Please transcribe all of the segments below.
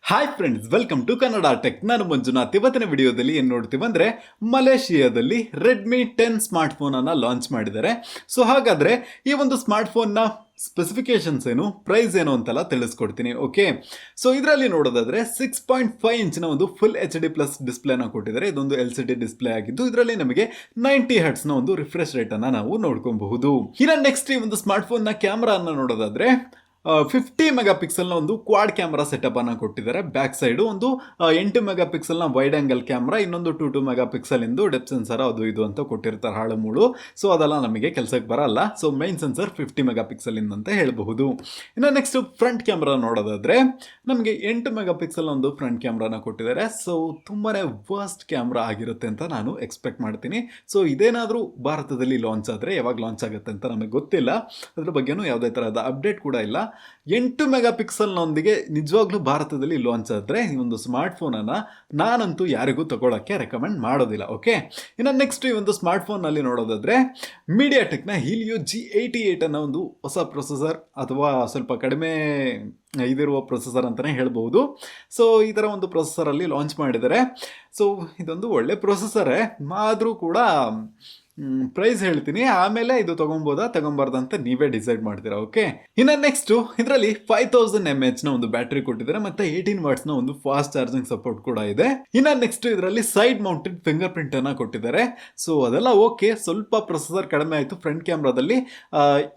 Hi friends, welcome to Kannada tech. ನಾನು ಮಂಜುನಾಥ್. ಇವತ್ತಿನ ವಿಡಿಯೋದಲ್ಲಿ ಏನು ನೋಡ್ತೀವಿ ಅಂದರೆ ಮಲೇಷಿಯಾದಲ್ಲಿ ರೆಡ್ಮಿ 10 ಸ್ಮಾರ್ಟ್ಫೋನನ್ನು ಲಾಂಚ್ ಮಾಡಿದ್ದಾರೆ. ಸೊ ಹಾಗಾದರೆ ಈ ಒಂದು ಸ್ಮಾರ್ಟ್ಫೋನ್ನ ಸ್ಪೆಸಿಫಿಕೇಶನ್ಸ್ ಏನು, ಪ್ರೈಸ್ ಏನು ಅಂತೆಲ್ಲ ತಿಳಿಸ್ಕೊಡ್ತೀನಿ. ಓಕೆ, ಸೊ ಇದರಲ್ಲಿ ನೋಡೋದಾದ್ರೆ 6.5 ಇಂಚಿನ ಒಂದು ಫುಲ್ HD+ ಡಿಸ್ಪ್ಲೇನ ಕೊಟ್ಟಿದ್ದಾರೆ. ಇದೊಂದು LCD ಡಿಸ್ಪ್ಲೇ ಆಗಿದ್ದು ಇದರಲ್ಲಿ ನಮಗೆ 90 ಹರ್ಟ್ಸ್ನ ಒಂದು ರಿಫ್ರೆಶ್ ರೇಟನ್ನು ನಾವು ನೋಡ್ಕೊಬಹುದು. ಇನ್ನು ನೆಕ್ಸ್ಟ್ ಈ ಒಂದು ಸ್ಮಾರ್ಟ್ಫೋನ್ನ ಕ್ಯಾಮ್ರಾನ ನೋಡೋದಾದ್ರೆ 50 ಮೆಗಾ ಪಿಕ್ಸೆಲ್ನ ಒಂದು ಕ್ವಾಡ್ ಕ್ಯಾಮ್ರಾ ಸೆಟಪ್ ಅನ್ನು ಕೊಟ್ಟಿದ್ದಾರೆ. ಬ್ಯಾಕ್ ಸೈಡು ಒಂದು 8 ಮೆಗಾ ಪಿಕ್ಸೆಲ್ನ ವೈಡ್ ಆಂಗಲ್ ಕ್ಯಾಮ್ರಾ, ಇನ್ನೊಂದು 2 ಮೆಗಾ ಪಿಕ್ಸೆಲ್ ಇಂದು ಡೆಪ್ ಸೆನ್ಸರ್ ಅದು ಇದು ಅಂತ ಕೊಟ್ಟಿರ್ತಾರೆ ಹಾಳು ಮೂಳು. ಸೊ ಅದೆಲ್ಲ ನಮಗೆ ಕೆಲಸಕ್ಕೆ ಬರಲ್ಲ. So main sensor 50 mega pixel ಅಂತ ಹೇಳಬಹುದು. ಇನ್ನು ನೆಕ್ಸ್ಟ್ ಫ್ರಂಟ್ ಕ್ಯಾಮ್ರಾ ನೋಡೋದಾದ್ರೆ ನಮಗೆ 8 ಮೆಗಾ ಪಿಕ್ಸೆಲ್ ಒಂದು ಫ್ರಂಟ್ ಕ್ಯಾಮ್ರಾನ ಕೊಟ್ಟಿದ್ದಾರೆ. ಸೊ ತುಂಬಾನೇ ವರ್ಸ್ಟ್ ಕ್ಯಾಮ್ರಾ ಆಗಿರುತ್ತೆ ಅಂತ ನಾನು ಎಕ್ಸ್ಪೆಕ್ಟ್ ಮಾಡ್ತೀನಿ. ಸೊ ಇದೇನಾದರೂ ಭಾರತದಲ್ಲಿ ಲಾಂಚ್ ಆದರೆ ಯಾವಾಗ ಲಾಂಚ್ ಆಗುತ್ತೆ ಅಂತ ನಮಗೆ ಗೊತ್ತಿಲ್ಲ. ಅದ್ರ ಬಗ್ಗೆನೂ ಯಾವುದೇ ಥರದ ಅಪ್ಡೇಟ್ ಕೂಡ ಇಲ್ಲ. 8 ಮೆಗಾ ಪಿಕ್ಸೆಲ್ನೊಂದಿಗೆ ನಿಜವಾಗ್ಲೂ ಭಾರತದಲ್ಲಿ ಲಾಂಚ್ ಆದರೆ ಈ ಒಂದು ಸ್ಮಾರ್ಟ್ಫೋನನ್ನು ನಾನಂತೂ ಯಾರಿಗೂ ತಗೊಳ್ಳೋಕ್ಕೆ ರೆಕಮೆಂಡ್ ಮಾಡೋದಿಲ್ಲ. ಓಕೆ, ಇನ್ನು ನೆಕ್ಸ್ಟ್ ಈ ಒಂದು ಸ್ಮಾರ್ಟ್ಫೋನಲ್ಲಿ ನೋಡೋದಾದರೆ ಮೀಡಿಯಾಟೆಕ್ನ ಹೀಲಿಯೋ G88 ಅನ್ನೋ ಒಂದು ಹೊಸ ಪ್ರೊಸೆಸರ್ ಅಥವಾ ಸ್ವಲ್ಪ ಕಡಿಮೆ ಇದಿರುವ ಪ್ರೊಸೆಸರ್ ಅಂತಲೇ ಹೇಳ್ಬೋದು. ಸೊ ಈ ಥರ ಒಂದು ಪ್ರೊಸೆಸರಲ್ಲಿ ಲಾಂಚ್ ಮಾಡಿದ್ದಾರೆ. ಸೊ ಇದೊಂದು ಒಳ್ಳೆ ಪ್ರೊಸೆಸರೇ, ಆದರೂ ಕೂಡ ಪ್ರೈಸ್ ಹೇಳ್ತೀನಿ, ಆಮೇಲೆ ಇದು ತಗೊಬಾರ್ದು ಅಂತ ನೀವೇ ಡಿಸೈಡ್ ಮಾಡ್ತೀರಾ. ಓಕೆ, ಇನ್ನು ನೆಕ್ಸ್ಟ್ ಇದರಲ್ಲಿ 5000 mAh ಒಂದು ಬ್ಯಾಟ್ರಿ ಕೊಟ್ಟಿದ್ದಾರೆ ಮತ್ತೆ 18 ವಾಟ್ಸ್ನ ಒಂದು ಫಾಸ್ಟ್ ಚಾರ್ಜಿಂಗ್ ಸಪೋರ್ಟ್ ಕೂಡ ಇದೆ. ಇನ್ನು ನೆಕ್ಸ್ಟ್ ಇದರಲ್ಲಿ ಸೈಡ್ ಮೌಂಟೆಡ್ ಫಿಂಗರ್ ಪ್ರಿಂಟ್ ಅನ್ನ ಕೊಟ್ಟಿದ್ದಾರೆ. ಸೊ ಅದೆಲ್ಲ ಓಕೆ, ಸ್ವಲ್ಪ ಪ್ರೊಸೆಸರ್ ಕಡಿಮೆ ಆಯಿತು, ಫ್ರಂಟ್ ಕ್ಯಾಮ್ರಾದಲ್ಲಿ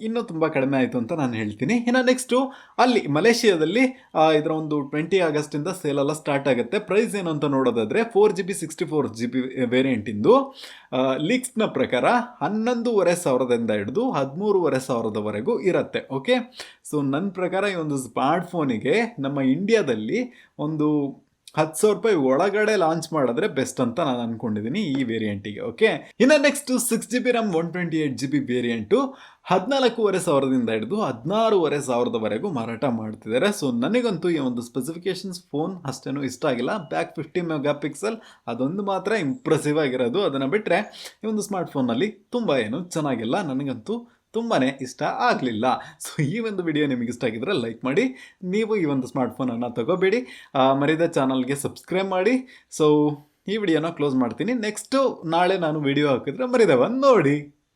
ಇನ್ನೂ ತುಂಬ ಕಡಿಮೆ ಆಯಿತು ಅಂತ ನಾನು ಹೇಳ್ತೀನಿ. ಇನ್ನು ನೆಕ್ಸ್ಟು ಅಲ್ಲಿ ಮಲೇಷಿಯಾದಲ್ಲಿ ಇದರ ಒಂದು 20 ಆಗಸ್ಟಿಂದ ಸೇಲ್ ಎಲ್ಲ ಸ್ಟಾರ್ಟ್ ಆಗುತ್ತೆ. ಪ್ರೈಸ್ ಏನು ಅಂತ ನೋಡೋದಾದ್ರೆ 4GB 64GB ವೇರಿಯಂಟ್ ಇಂದು ಲೀಕ್ಸ್ನ ಪ್ರಕಾರ 11,500 ಹಿಡಿದು 13,500 ಇರುತ್ತೆ. ಓಕೆ, ಸೊ ನನ್ನ ಪ್ರಕಾರ ಈ ಒಂದು ಸ್ಮಾರ್ಟ್ಫೋನಿಗೆ ನಮ್ಮ ಇಂಡಿಯಾದಲ್ಲಿ ಒಂದು 10,000 ರೂಪಾಯಿ ಒಳಗಡೆ ಲಾಂಚ್ ಮಾಡಿದ್ರೆ ಬೆಸ್ಟ್ ಅಂತ ನಾನು ಅನ್ಕೊಂಡಿದ್ದೀನಿ ಈ ವೇರಿಯಂಟಿಗೆ. ಓಕೆ, ಇನ್ನು next 6GB RAM 128GB variant 14,500 ಹಿಡಿದು 16,500 ಮಾರಾಟ ಮಾಡ್ತಿದ್ದಾರೆ. ಸೊ ನನಗಂತೂ ಈ ಒಂದು ಸ್ಪೆಸಿಫಿಕೇಶನ್ಸ್ ಫೋನ್ ಅಷ್ಟೇನು ಇಷ್ಟ ಆಗಿಲ್ಲ. ಬ್ಯಾಕ್ 50 ಮೆಗಾ ಪಿಕ್ಸೆಲ್ ಅದೊಂದು ಮಾತ್ರ ಇಂಪ್ರೆಸಿವ್ ಆಗಿರೋದು. ಅದನ್ನು ಬಿಟ್ಟರೆ ಈ ಒಂದು ಸ್ಮಾರ್ಟ್ಫೋನಲ್ಲಿ ತುಂಬ ಏನು ಚೆನ್ನಾಗಿಲ್ಲ, ನನಗಂತೂ ತುಂಬಾ ಇಷ್ಟ ಆಗಲಿಲ್ಲ. ಸೊ ಈ ಒಂದು ವಿಡಿಯೋ ನಿಮಗೆ ಇಷ್ಟ ಆಗಿದ್ರೆ ಲೈಕ್ ಮಾಡಿ. ನೀವು ಈ ಒಂದು ಸ್ಮಾರ್ಟ್ಫೋನನ್ನು ತಗೋಬೇಡಿ, ಮರಿದ ಚಾನಲ್ಗೆ ಸಬ್ಸ್ಕ್ರೈಬ್ ಮಾಡಿ. ಸೊ ಈ ವಿಡಿಯೋನ ಕ್ಲೋಸ್ ಮಾಡ್ತೀನಿ. ನೆಕ್ಸ್ಟು ನಾಳೆ ನಾನು ವಿಡಿಯೋ ಹಾಕಿದ್ರೆ ಮರಿದ ನೋಡಿ.